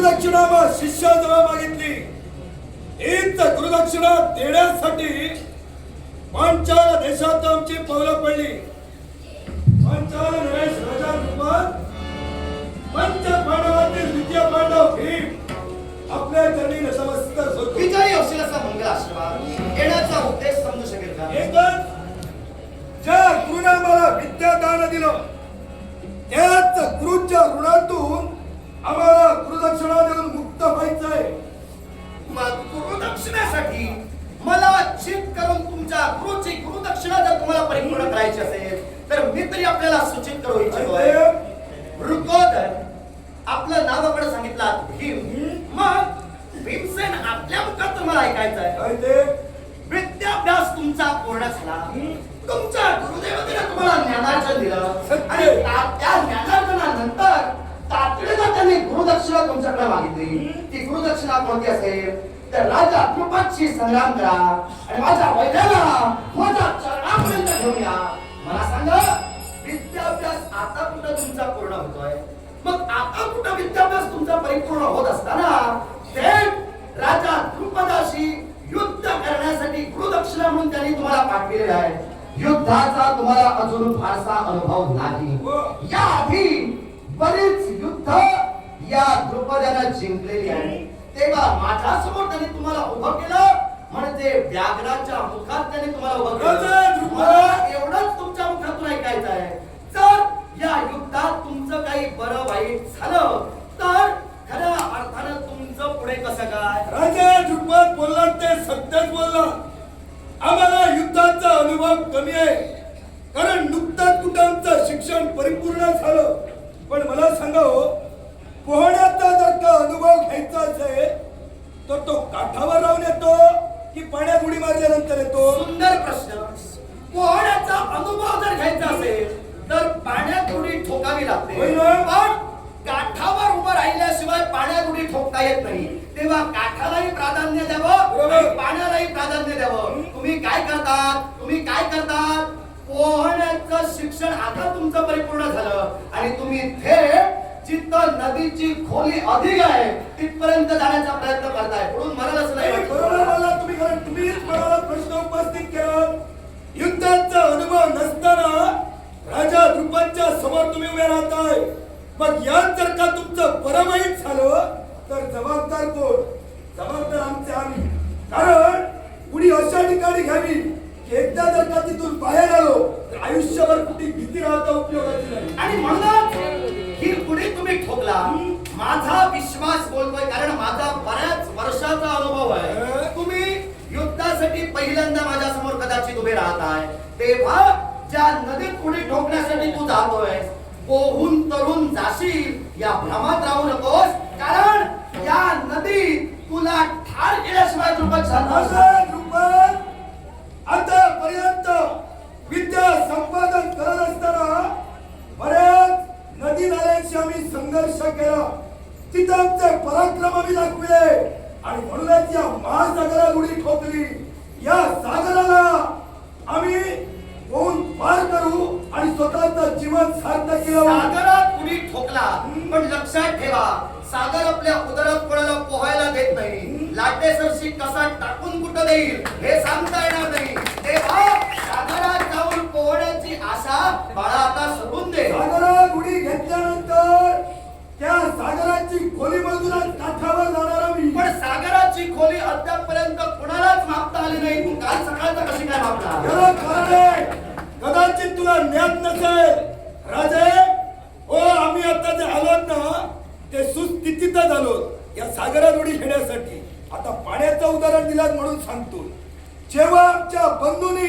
गुरुदक्षिणा मग शिष्याजवळ मागितली. हीच गुरुदक्षिणा देण्यासाठी पांचाल देशात आमची पावलं पडली. पांचाल नरेश राजा रूपात पंच पांडवातील द्वितीय पांडव भीम आपल्या चरणी नतमस्तक होतो. विजयी होशील असा मंगल आशीर्वाद येण्याचा उद्देश समजू शकेल का? एकच ज्या गुरुने आम्हाला विद्यादान दिलं त्याच गुरुच्या ऋणातून आम्हाला गुरुदक्षिणा देऊन मुक्त व्हायचंय. मग गुरुदक्षिणेसाठी मला चित करून तुमच्या गुरुची गुरुदक्षिणा जर तुम्हाला परिपूर्ण करायची असेल तर मी तरी आपल्याला सूचित करू इच्छितोय. वृकोदर आपलं नाव आपण सांगितलं भीम. मग भीमसेन आपल्या मुखात तुम्हाला ऐकायचं आहे. विद्याभ्यास तुमचा पूर्ण झाला. तुमच्या गुरुदेवतेने तुम्हाला ज्ञानार्जन दिलं आणि त्या ज्ञानार्जनानंतर तातडीनं त्यांनी गुरुदक्षिणा तुमच्याकडे मागितली. ती गुरुदक्षिणा कोणती असेल तर राजा द्रुपदशी संग्राम करा आणि माझ्या वैद्याला माझ्या चरणापर्यंत घेऊन या. मला सांगा विद्याभ्यास आता कुठं तुमचा पूर्ण होतोय? मग आता कुठं विद्याभ्यास तुमचा परिपूर्ण होत असताना थेट राजा द्रुपदाशी युद्ध करण्यासाठी गुरुदक्षिणा म्हणून त्यांनी तुम्हाला पाठविलेलं आहे. युद्धाचा तुम्हाला अजून फारसा अनुभव नाही. याआधी बरीच युद्ध या द्रुपदाने जिंकलेली आहे. तेव्हा माझ्या समोर त्यांनी तुम्हाला उभं केलं म्हणजे व्याघ्राच्या मुखात त्यांनी तुम्हाला उभं केलं. एवढंच तुमच्या मुखातून ऐकायचं आहे. जर या युद्धात तुमचं काही बरं वाईट झालं तर खऱ्या अर्थानं तुमचं पुढे कसं काय? राजा द्रुपद बोलला ते सत्यच बोलला. आम्हाला युद्धाचा अनुभव कमी आहे कारण नुकताच कुठं आमचं शिक्षण परिपूर्ण झालं. पण मला सांगा हो, पोहण्याचा जर का अनुभव घ्यायचा असेल तर तो काठावर राहून येतो की पाण्यात उडी मारल्यानंतर येतो? सुंदर प्रश्न. पोहण्याचा अनुभव जर घ्यायचा असेल तर पाण्यात उडी ठोकावी लागते. पण काठावर उभं राहिल्याशिवाय पाण्यात उडी ठोकता येत नाही. तेव्हा काठालाही प्राधान्य द्यावं आणि पाण्यालाही प्राधान्य द्यावं. तुम्ही काय करतात? पोहण्याचं शिक्षण आता तुमचं परिपूर्ण झालं आणि तुम्ही थेट जिथं नदीची खोली अधिक आहे तिथपर्यंत जाण्याचा प्रयत्न करताय. म्हणून मला असं नाही बरोबर बोलला तुम्ही. कारण तुम्हीच मला प्रश्न उपस्थित केला. युद्धाचा अनुभव नसताना राजा द्रुपदच्या समोर तुम्ही उभे राहताय. मग यात जर का तुमचं बरं वाईट झालं तर जबाबदार कोण? जबाबदार आमचे आम्ही. कारण उडी अशा ठिकाणी घ्यावी की एकदा जर का तिथून बाहेर आलो तर आयुष्यभर कुठे भीती राहता उपयोगाची नाही. आणि म्हणूनच ही उडी तुम्ही ठोकला. माझा विश्वास बोलतोय कारण माझा बऱ्याच वर्षाचा अनुभव आहे. तुम्ही युद्धासाठी पहिल्यांदा माझ्या समोर कदाचित उभे राहताय. तेव्हा ज्या नदीत उडी ठोकण्यासाठी तू जातोय पोहून तरुण जाशील या भ्रमात राहू नकोस. कारण या नदीत तुला ठार केल्याशिवाय द्रुपद द्रुपद आतापर्यंत विद्या संपादन करत असताना बऱ्याच नदी नाल्यांशी आम्ही संघर्ष केला. तिथं आमचे पराक्रम आम्ही दाखविले आणि म्हणूनच या महासागरात उडी ठोकली. या सागराला आम्ही पोहून पार करू आणि स्वतःचं जीवन सार्थक केलं. सागरात उडी ठोकला पण लक्षात ठेवा सागर आपल्या उदरात कोणाला पोहायला देत नाही. लाटेसरशी कसा टाकून कुठं देईल हे सांगता येणार नाही. तेव्हा सागरात जाऊन पोहण्याची आशा बाळा आता सोडून दे. सागरात उडी घेतल्यानंतर त्या सागराची खोली मधूनच काठावर जाणार आम्ही. पण सागराची खोली अद्यापपर्यंत कुणालाच मापता आली नाही. तू काल सकाळचा कशी काय मापला? याला कारण आहे कदाचित तुला ज्ञात नसेल राजे. हो आम्ही आता जे आलोत ना ते सुस्थितीतच आलो या सागरात उडी घेण्यासाठी. आता पाण्याचं उदाहरण दिलं म्हणून सांगतो. जेव्हा आमच्या बंधूंनी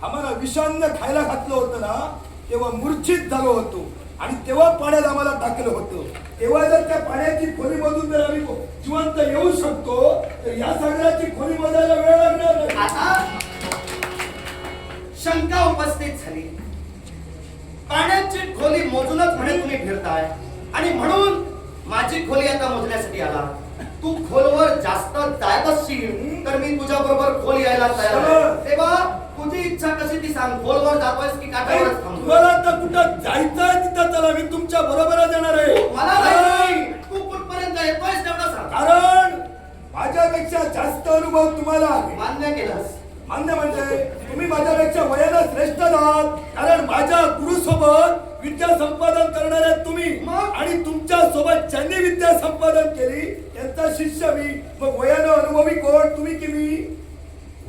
आम्हाला विषान्न खायला घातलं होतं ना तेव्हा मूर्छित झालो होतो आणि तेव्हा पाण्यात आम्हाला टाकलं होतं. तेव्हा जर त्या पाण्याची खोली मधून जर आम्ही जिवंत येऊ शकतो तर या सागराची खोली बदलायला वेळ लागणार नाही. आता शंका उपस्थित झाली. पाण्याची खोली मोजूनच म्हणे तुम्ही फिरताय आणि म्हणून माझी खोली आता मोजण्यासाठी आला. तू खोलवर जास्त जायत असशील तर मी तुझ्या बरोबर खोल यायला तयार आहे. तेव्हा तुझी इच्छा कशी ती सांग. खोलवर जातोयस की काठावरच थांबतोय? तुम्हाला आता कुठं जायचंय तिथं चला मी तुमच्या बरोबरच येणार आहे. मला नाही. तू कुठपर्यंत येतोयस माझ्यापेक्षा जास्त अनुभव तुम्हाला आहे. मान्य केलंस. मान्य म्हणजे तुम्ही माझ्यापेक्षा वयानं श्रेष्ठ आहात, कारण माझ्या गुरुसोबत विद्या संपादन करणारे तुम्ही मग? आणि तुमच्या सोबत ज्यांनी विद्या संपादन केली त्यांचा शिष्य मी. मग वयानं अनुभवी कोण, तुम्ही की मी?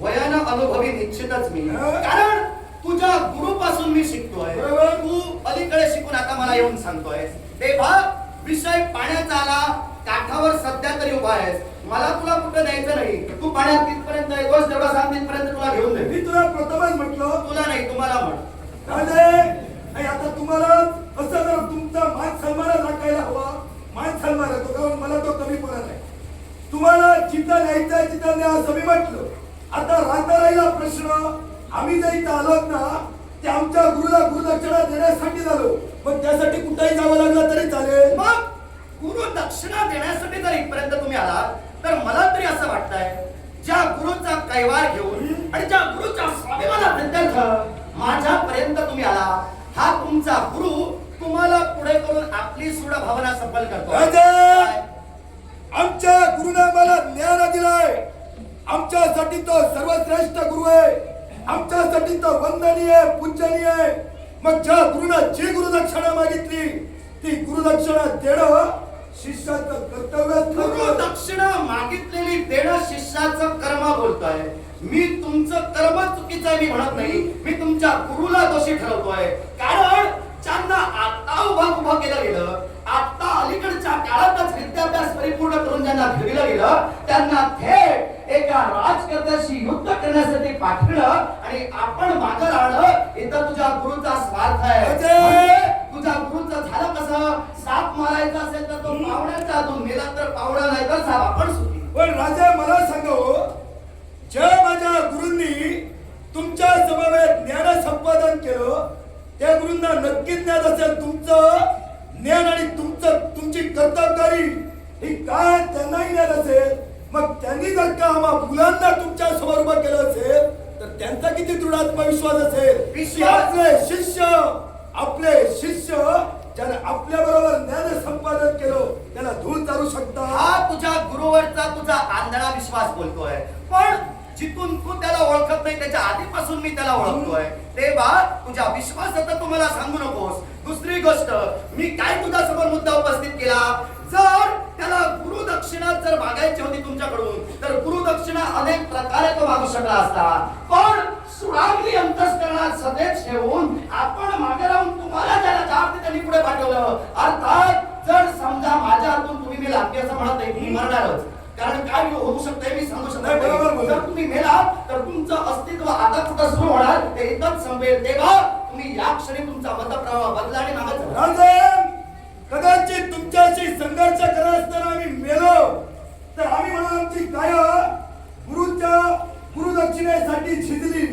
वयानं अनुभवी निश्चितच मी, हा? कारण तुझ्या गुरुपासून मी शिकतोय. बरोबर. तू अलीकडे शिकून आता मला येऊन सांगतोय. तेव्हा विषय पाण्याचा आला, काठावर सध्या तरी उभा आहेस. मला तुला कुठं द्यायचं नाही. तू पाण्यात तिथपर्यंत येतोस तेवढा सांग, तिथपर्यंत तुला घेऊन दे. मी तुला प्रथमच म्हटलं. तुला नाही, तुम्हाला म्हण. राजे, नाही आता तुम्हाला असं जर तुमचा मान सन्मान राखायला हवा. मान सन्मान आहे तो, कारण मला तो कमीपणा नाही. तुम्हाला जिथं न्यायचंय तिथं न्या असं मी म्हटलं. आता राहता राहिला प्रश्न, आम्ही जर इथं आलोत ना ते आमच्या गुरुला गुरुदक्षिणा देण्यासाठी झालो. मग त्यासाठी कुठेही जावं लागलं तरी चालेल. मग गुरु दक्षिणा देण्यासाठी जर इथपर्यंत तुम्ही आलात तर मला तरी असं वाटतंय, ज्या गुरुचा कैवार घेऊन आणि ज्या गुरुच्या स्वाभिमानाबद्दल माझ्यापर्यंत तुम्ही आला, हा तुमचा गुरु तुम्हाला पुढे करून आपली सुडा भावना सफल करतो. राजे, आमच्या गुरुने मला ज्ञान दिलाय. आमच्यासाठी तो सर्वश्रेष्ठ गुरु आहे. आमच्यासाठी तो वंदनीय पूजनीय आहे. मग ज्या गुरुनं जी गुरुदक्षिणा मागितली ती गुरुदक्षिणा देणं शिष्याचं कर्तव्य. गुरु दक्षिणा मागितलेली देणं शिष्याचं कर्म बोलतोय. मी तुमचं कर्म चुकीचं आहे मी म्हणत नाही. मी तुमच्या गुरुला दोषी ठरवतोय, कारण ज्यांना आता उभा केलं गेलं, आता अलीकडच्या काळातच विद्याभ्यास परिपूर्ण करून ज्यांना फिरलं गेलं, त्यांना थेट एका राजकर्त्याशी युद्ध करण्यासाठी पाठवलं आणि आपण मागं राहणं इथं तुझ्या गुरुचा स्वार्थ आहे. म्हणजे तुझ्या गुरुचं झालं कसं, साप मारायचा असेल तर तो पावण्याच्या हातून मेला तर पावडा नाही तर साप आपण सुटी. पण राजा मला सांगो, ज्या माझ्या गुरूंनी तुमच्या समवेत ज्ञान संपादन केलं त्या गुरूंना नक्की ज्ञान असेल तुमचं ज्ञान आणि तुमची कर्तबगारी ही काय त्यांनाही ज्ञान असेल. मग त्यांनी जर का आम्हा मुलांना तुमच्या समोर उभं केलं असेल तर त्यांचा किती दृढ आत्मविश्वास असेल की आपले शिष्य ज्याने आपल्या बरोबर ज्ञान संपादन केलं त्याला धूळ चालू शकता. हा तुझ्या गुरुवरचा तुझा आंधळा विश्वास बोलतोय. पण जिथून तू त्याला ओळखत नाही त्याच्या आधीपासून मी त्याला ओळखतोय. तेव्हा तुझ्या विश्वासाचं तू मला सांगू नकोस. दुसरी गोष्ट, मी काय तुझ्या समोर मुद्दा उपस्थित केला, जर त्याला गुरुदक्षिणा जर मागायची होती तुमच्याकडून तर गुरुदक्षिणा अनेक प्रकारे तो मागू शकला असता. पण सुडागली अंतःकरणात सदैव ठेवून आपण मागे राहून तुम्हाला त्याला चार त्यांनी पुढे पाठवलं. अर्थात जर समजा माझ्या हातून तुम्ही मी लागते असं म्हणत नाही, मी मरणारच. कारण काय होऊ शकतंय मी सांगू शकत नाही. जर तुम्ही मेलात तर तुमचं अस्तित्व आता कुठं सुरू होणार ते इथंच संपेल. तेव्हा तुम्ही या क्षणी तुमचा मतप्रवाह बदला आणि मागायचं. राजन, कदाचित तुमच्याशी संघर्ष करत असताना आम्ही मेलो तर आम्ही म्हणून आमची काया गुरुच्या गुरुदक्षिणेसाठी झिजली.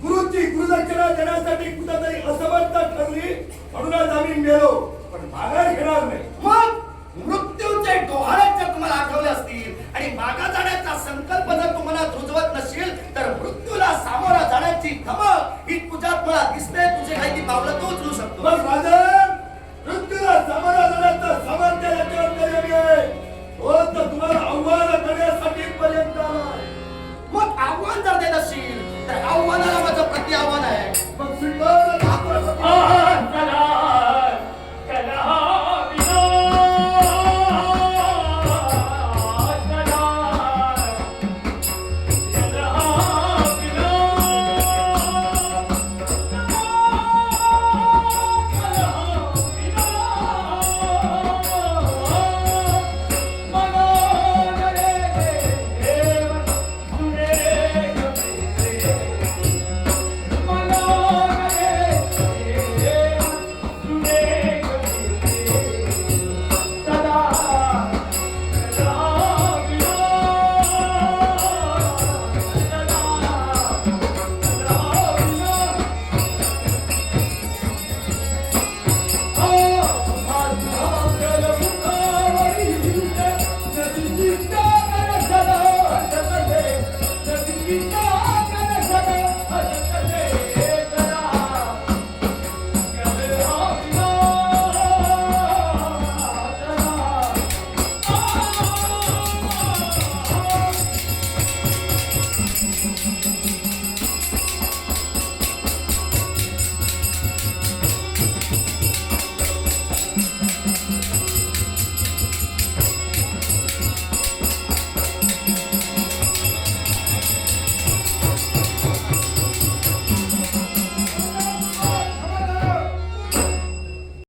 गुरुची गुरुदक्षिणा देण्यासाठी कुठेतरी असमर्थ ठरली म्हणूनच आम्ही मेलो. पण माघार